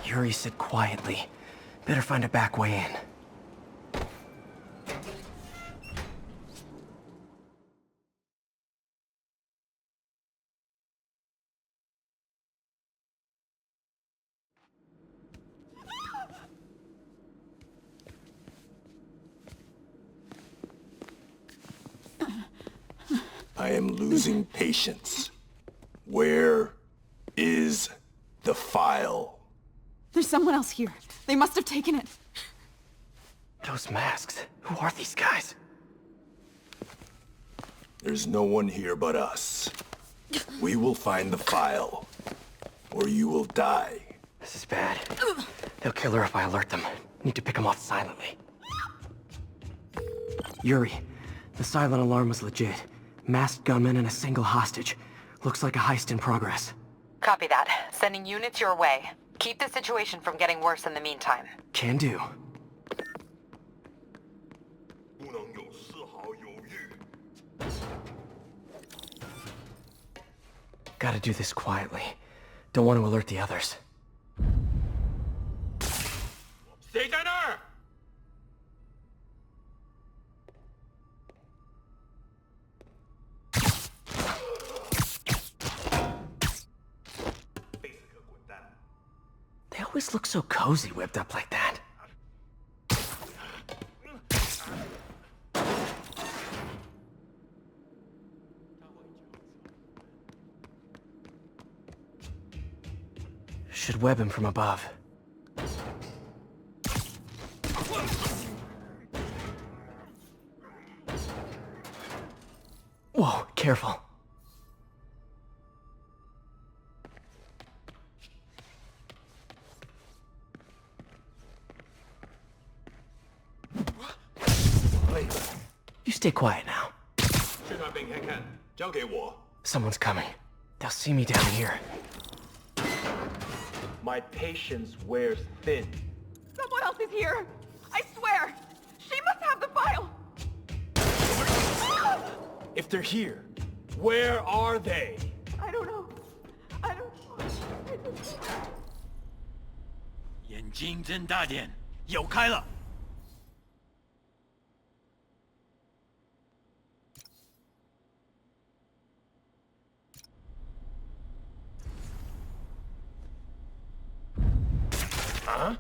Yuri said quietly. Better find a back way in. I am losing patience. Where is the file? There's someone else here. They must have taken it. Those masks. Who are these guys? There's no one here but us. We will find the file, or you will die. This is bad. They'll kill her if I alert them. Need to pick them off silently. Yuri, the silent alarm was legit. Masked gunmen and a single hostage. Looks like a heist in progress. Copy that. Sending units your way. Keep the situation from getting worse in the meantime. Can do. Gotta do this quietly. Don't want to alert the others. Stay there! They always look so cozy whipped up like that. Should web him from above. Whoa, careful. You stay quiet now. Someone's coming. They'll see me down here. My patience wears thin. Someone else is here. I swear. She must have the file. If they're here, where are they? I don't know. I don't know. 眼睛睁大点，有开了。啊？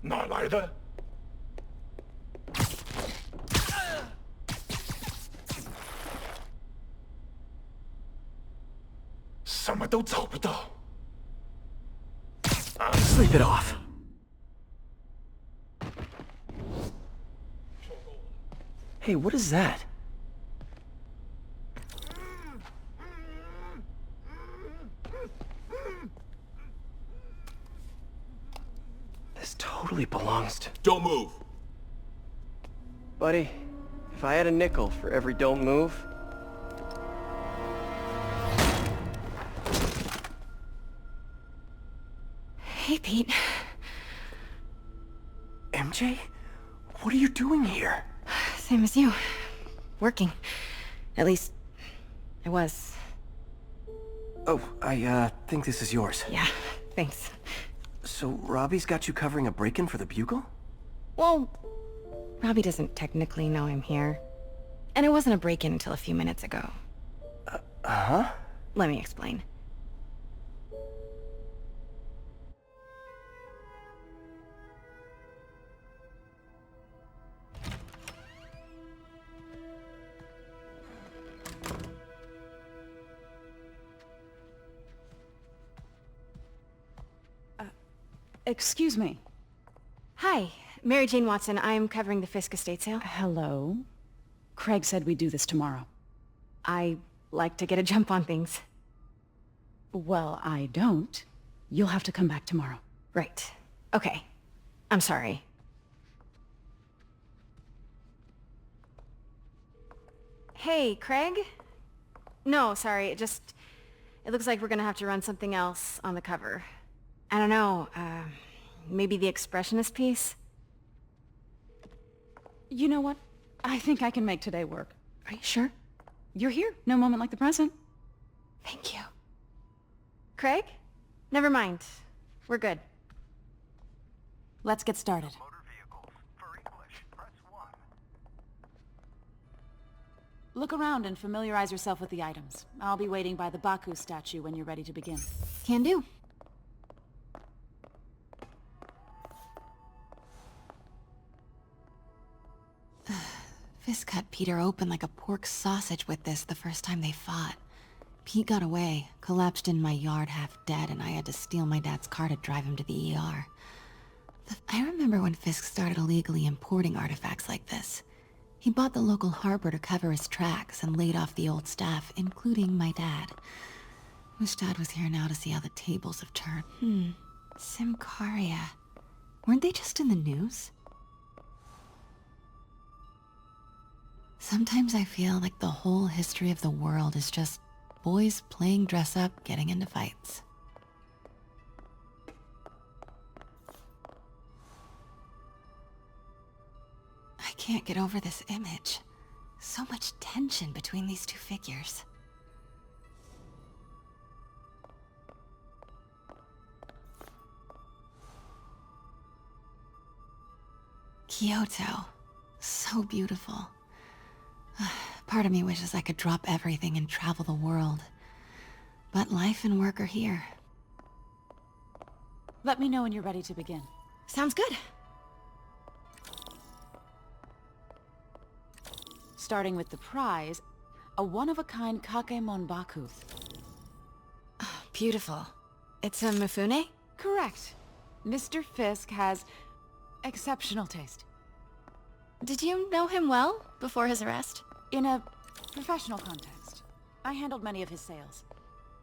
哪来的？什么都找不到。Sleep it off. Hey, what is that? This totally belongs to... Don't move. Buddy, if I had a nickel for every don't move... Hey, Pete. MJ? What are you doing here? Same as you. Working. At least, I was. Oh, I think this is yours. Yeah, thanks. So, Robbie's got you covering a break-in for the Bugle? Well, Robbie doesn't technically know I'm here. And it wasn't a break-in until a few minutes ago. Uh-huh? Let me explain. Excuse me. Hi, Mary Jane Watson. I'm covering the Fisk estate sale. Hello. Craig said we'd do this tomorrow. I like to get a jump on things. Well, I don't. You'll have to come back tomorrow. Right. Okay. I'm sorry. Hey, Craig? No, sorry. It looks like we're gonna have to run something else on the cover. I don't know, maybe the expressionist piece? You know what? I think I can make today work. Are you sure? You're here. No moment like the present. Thank you. Craig? Never mind. We're good. Let's get started. Look around and familiarize yourself with the items. I'll be waiting by the Baku statue when you're ready to begin. Can do. Fisk cut Peter open like a pork sausage with this the first time they fought. Pete got away, collapsed in my yard half dead, and I had to steal my dad's car to drive him to the ER. I remember when Fisk started illegally importing artifacts like this. He bought the local harbor to cover his tracks and laid off the old staff, including my dad. Wish Dad was here now to see how the tables have turned. Symkaria. Weren't they just in the news? Sometimes I feel like the whole history of the world is just boys playing dress-up, getting into fights. I can't get over this image. So much tension between these two figures. Kyoto. So beautiful. Part of me wishes I could drop everything and travel the world. But life and work are here. Let me know when you're ready to begin. Sounds good. Starting with the prize, a one-of-a-kind Kakemon Baku. Beautiful. It's a Mifune? Correct. Mr. Fisk has exceptional taste. Did you know him well before his arrest? In a professional context, I handled many of his sales.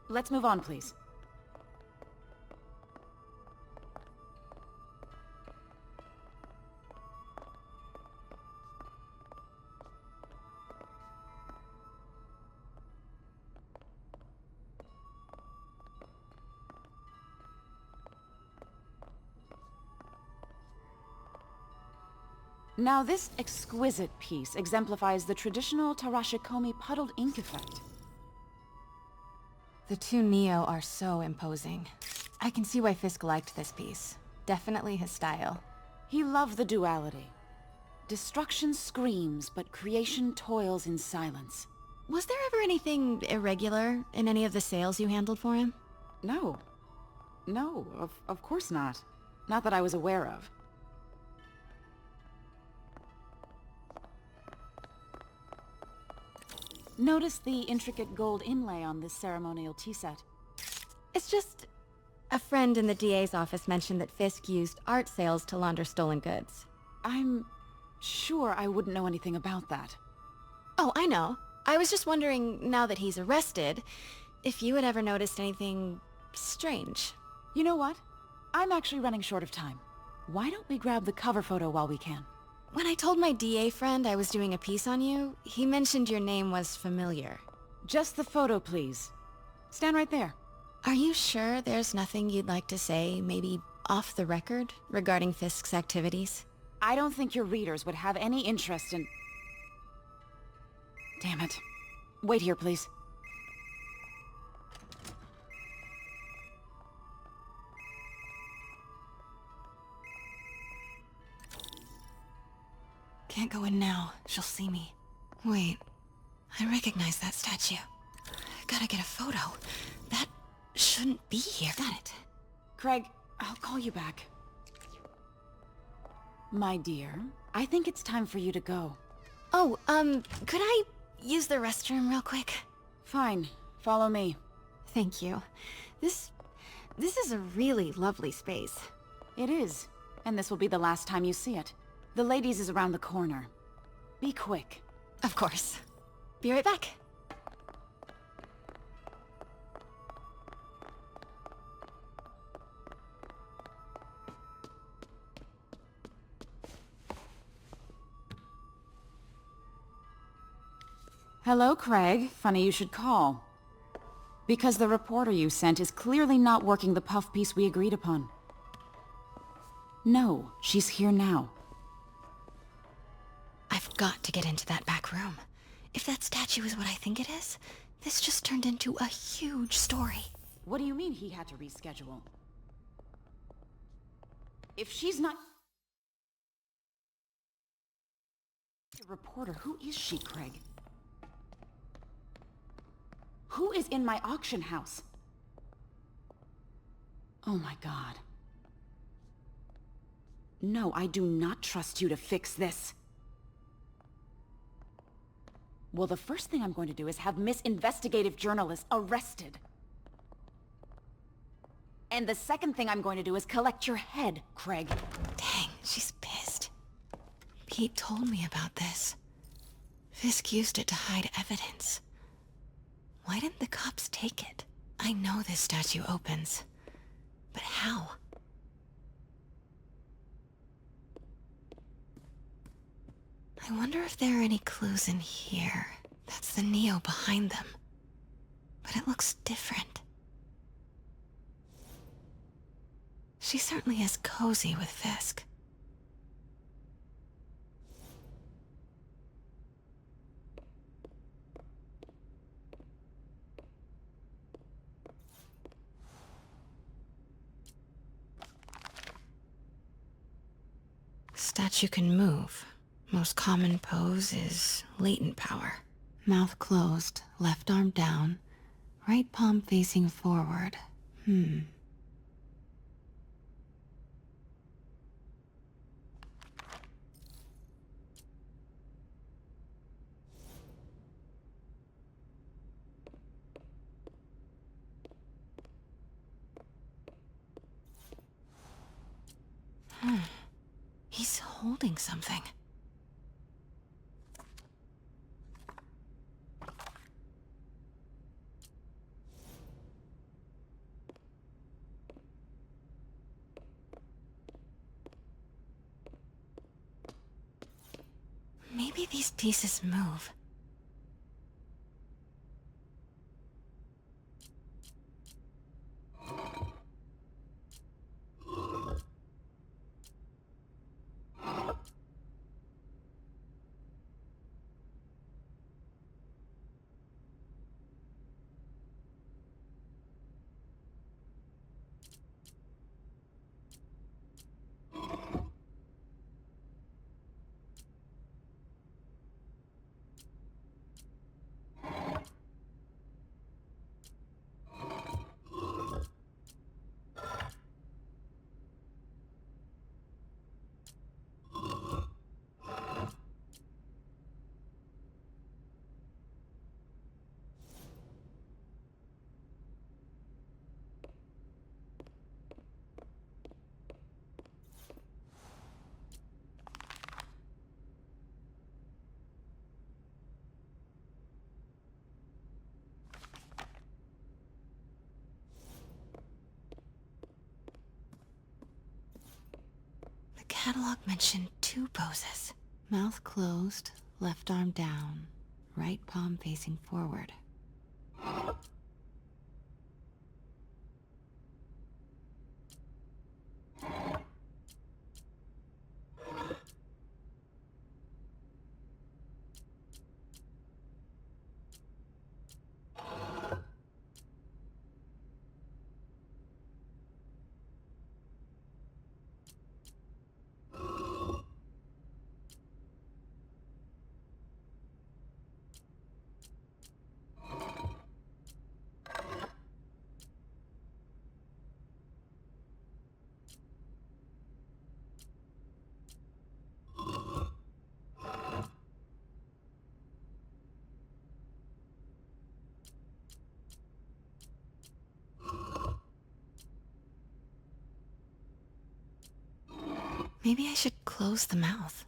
Let's move on, please. Now this exquisite piece exemplifies the traditional Tarashikomi puddled ink effect. The two Neo are so imposing. I can see why Fisk liked this piece. Definitely his style. He loved the duality. Destruction screams, but creation toils in silence. Was there ever anything irregular in any of the sales you handled for him? No. No, of course not. Not that I was aware of. Notice the intricate gold inlay on this ceremonial tea set. It's just... a friend in the DA's office mentioned that Fisk used art sales to launder stolen goods. I'm sure I wouldn't know anything about that. Oh, I know. I was just wondering, now that he's arrested, if you had ever noticed anything strange. You know what? I'm actually running short of time. Why don't we grab the cover photo while we can? When I told my DA friend I was doing a piece on you, he mentioned your name was familiar. Just the photo, please. Stand right there. Are you sure there's nothing you'd like to say, maybe off the record, regarding Fisk's activities? I don't think your readers would have any interest in... Damn it. Wait here, please. Can't go in now. She'll see me. Wait. I recognize that statue. Gotta get a photo. That shouldn't be here. Got it. Craig, I'll call you back. My dear, I think it's time for you to go. Oh, could I use the restroom real quick? Fine. Follow me. Thank you. This is a really lovely space. It is. And this will be the last time you see it. The ladies is around the corner. Be quick. Of course. Be right back. Hello, Craig. Funny you should call. Because the reporter you sent is clearly not working the puff piece we agreed upon. No, she's here now. I've got to get into that back room. If that statue is what I think it is, this just turned into a huge story. What do you mean he had to reschedule? If she's not... The reporter, who is she, Craig? Who is in my auction house? Oh my god. No, I do not trust you to fix this. Well, the first thing I'm going to do is have Miss Investigative Journalist arrested. And the second thing I'm going to do is collect your head, Craig. Dang, she's pissed. Pete told me about this. Fisk used it to hide evidence. Why didn't the cops take it? I know this statue opens. But how? I wonder if there are any clues in here. That's the Neo behind them. But it looks different. She certainly is cozy with Fisk. Statue can move. Most common pose is latent power. Mouth closed, left arm down, right palm facing forward. He's holding something. Maybe these pieces move. The catalog mentioned 2 poses. Mouth closed, left arm down, right palm facing forward. Maybe I should close the mouth.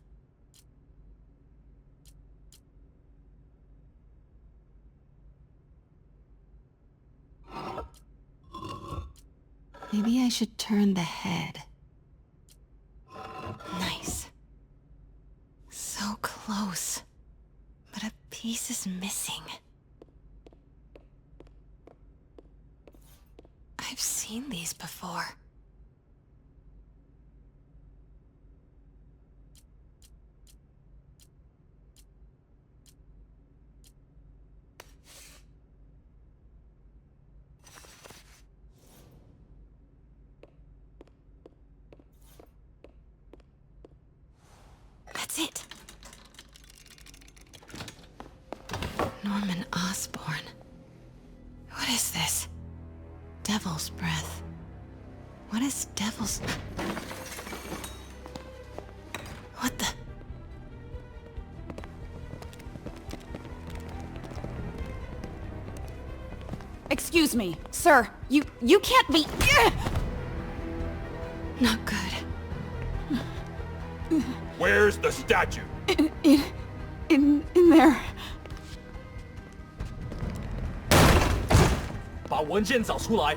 Maybe I should turn the head. Nice. So close. But a piece is missing. I've seen these before. That's it. Devil's breath. What is devil's... What the... Excuse me, sir. You can't be... Not good. Where's the statue? In there. 把文件找出来。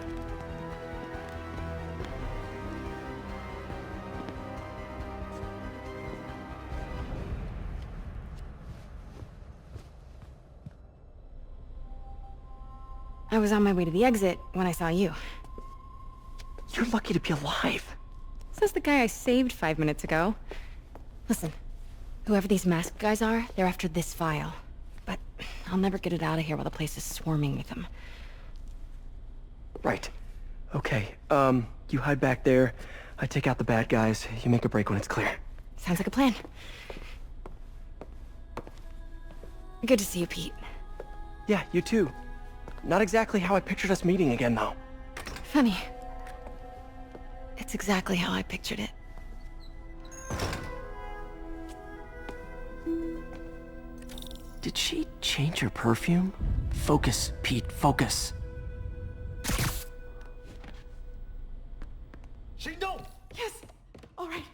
I was on my way to the exit when I saw you. You're lucky to be alive. Says the guy I saved 5 minutes ago. Listen, whoever these masked guys are, they're after this file. But I'll never get it out of here while the place is swarming with them. Right. Okay, you hide back there. I take out the bad guys. You make a break when it's clear. Sounds like a plan. Good to see you, Pete. Yeah, you too. Not exactly how I pictured us meeting again, though. Funny. It's exactly how I pictured it. Did she change her perfume? Focus, Pete, focus. 行动！ Yes. All right.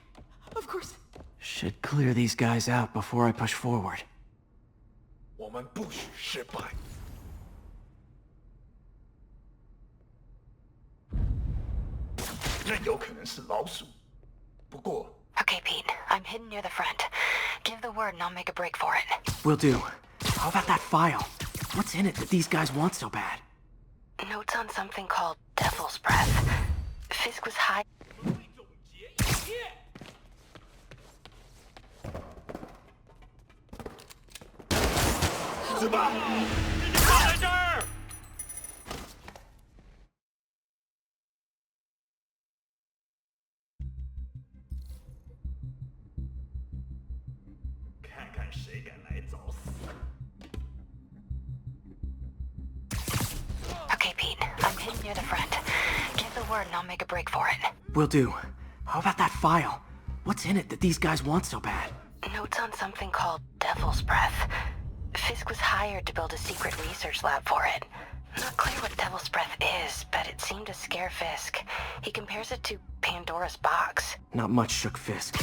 Of course. Should clear these guys out before I push forward. 我们不许失败。那有可能是老鼠，不过 Okay, Pete. I'm hidden near the front. Give the word and I'll make a break for it. Will do. How about that file? What's in it that these guys want so bad? Notes on something called Devil's Breath. Fisk was high. 死吧！你放在这儿！看看谁敢来找死！ Okay, Pete. I'm hidden near the front. Give the word and I'll make a break for it. Will do. How about that file? What's in it that these guys want so bad? Notes on something called Devil's Breath. Fisk was hired to build a secret research lab for it. Not clear what Devil's Breath is, but it seemed to scare Fisk. He compares it to Pandora's box. Not much shook Fisk.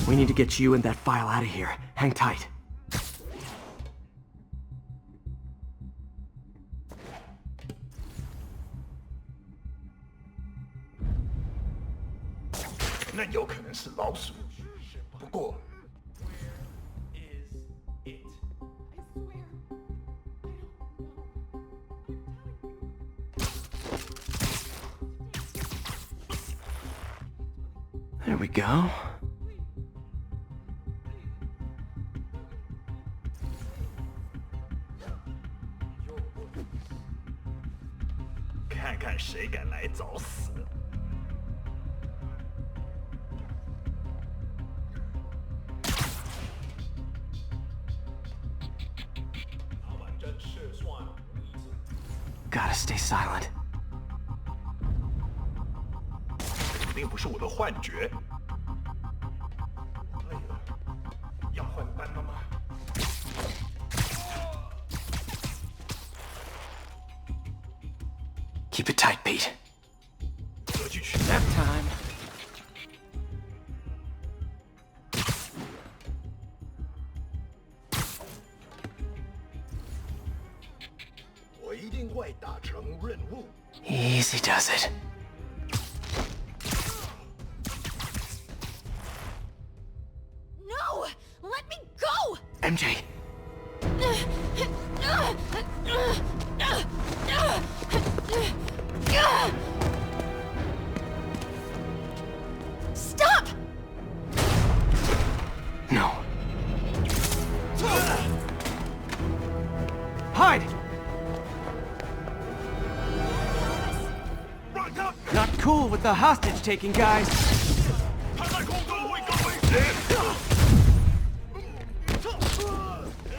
We need to get you and that file out of here. Hang tight. 那有可能是老鼠，不过 There we go. 看看谁敢来找死！老板真是算无一致。 Gotta stay silent. 肯定不是我的幻觉。累了，要换班了吗？ Keep it tight, Pete. 得去取 Nap time. 我一定会达成任务。 Easy does it. No! Let me go! MJ. Stop! No. Hide! Not cool with the hostage-taking, guys. 他在空中会更危险。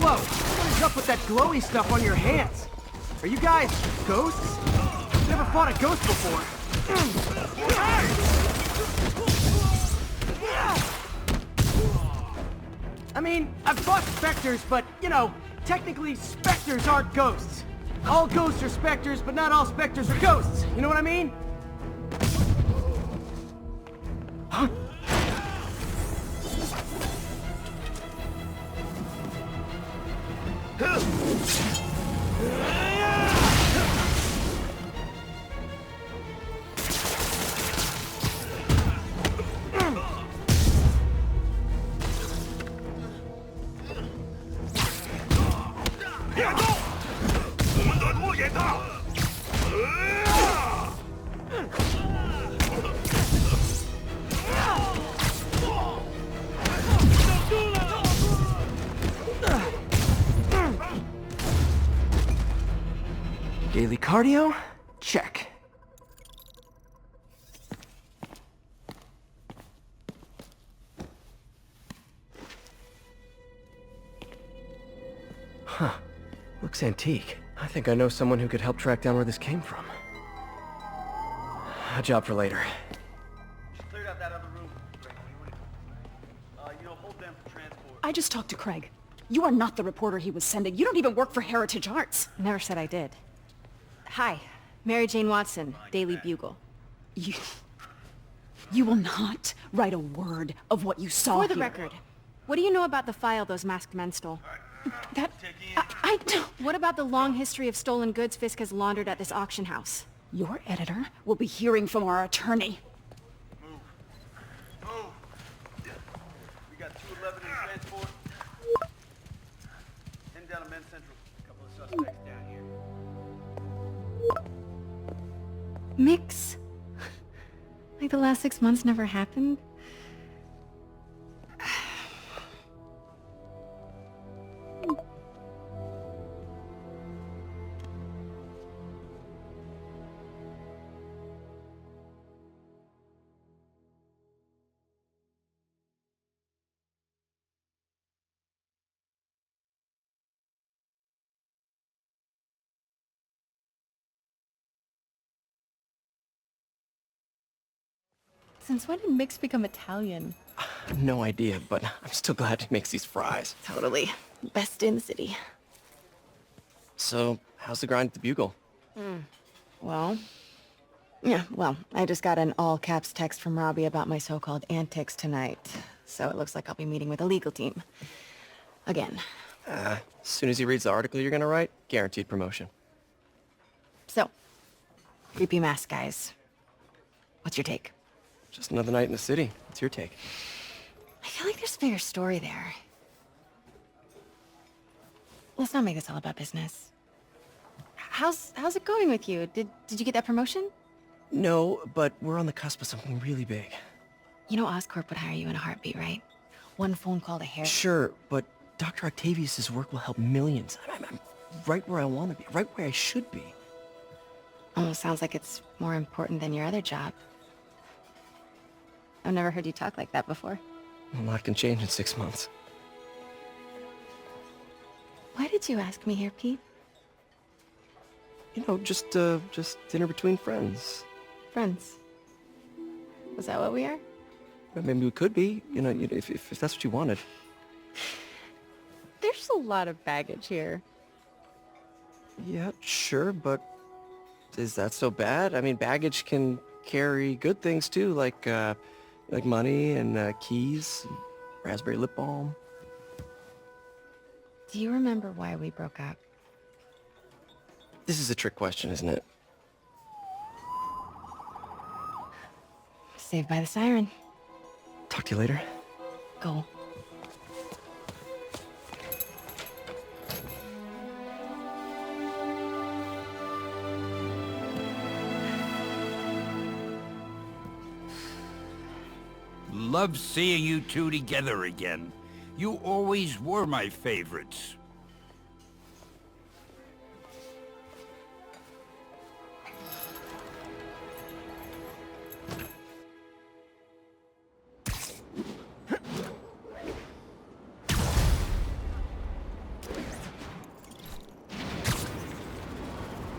Whoa! What is up with that glowy stuff on your hands? Are you guys ghosts? Never fought a ghost before. I mean, I've fought specters, but, you know, technically specters aren't ghosts. All ghosts are specters, but not all specters are ghosts. You know what I mean? Huh? Daily cardio? Check. Huh. Looks antique. I think I know someone who could help track down where this came from. A job for later. Cleared out that other room. Hold them for transport. I just talked to Craig. You are not the reporter he was sending. You don't even work for Heritage Arts. Never said I did. Hi, Mary Jane Watson, Daily Bugle. You will not write a word of what you saw For the here. record, what do you know about the file those masked men stole? I don't... What about the long history of stolen goods Fisk has laundered at this auction house? Your editor will be hearing from our attorney. Move. We got 211 in transport. Heading down to Men's Central. A couple of suspects down here. Mix? Like the last 6 months never happened? Since when did Mix become Italian? No idea, but I'm still glad he makes these fries. Totally. Best in the city. So, how's the grind at the Bugle? Well, I just got an all-caps text from Robbie about my so-called antics tonight. So it looks like I'll be meeting with a legal team. Again. As soon as he reads the article you're gonna write, guaranteed promotion. So, creepy mask guys. What's your take? Just another night in the city. What's your take? I feel like there's a bigger story there. Let's not make this all about business. How's it going with you? Did you get that promotion? No, but we're on the cusp of something really big. You know Oscorp would hire you in a heartbeat, right? One phone call to Harry. Sure, but Dr. Octavius's work will help millions. I'm right where I want to be, right where I should be. Almost sounds like it's more important than your other job. I've never heard you talk like that before. A lot can change in 6 months. Why did you ask me here, Pete? You know, just dinner between friends. Friends. Was that what we are? Well, maybe we could be, you know, if that's what you wanted. There's a lot of baggage here. Yeah, sure, but is that so bad? I mean, baggage can carry good things too, like money and keys, and raspberry lip balm. Do you remember why we broke up? This is a trick question, isn't it? Saved by the siren. Talk to you later. Go. Love seeing you two together again. You always were my favorites.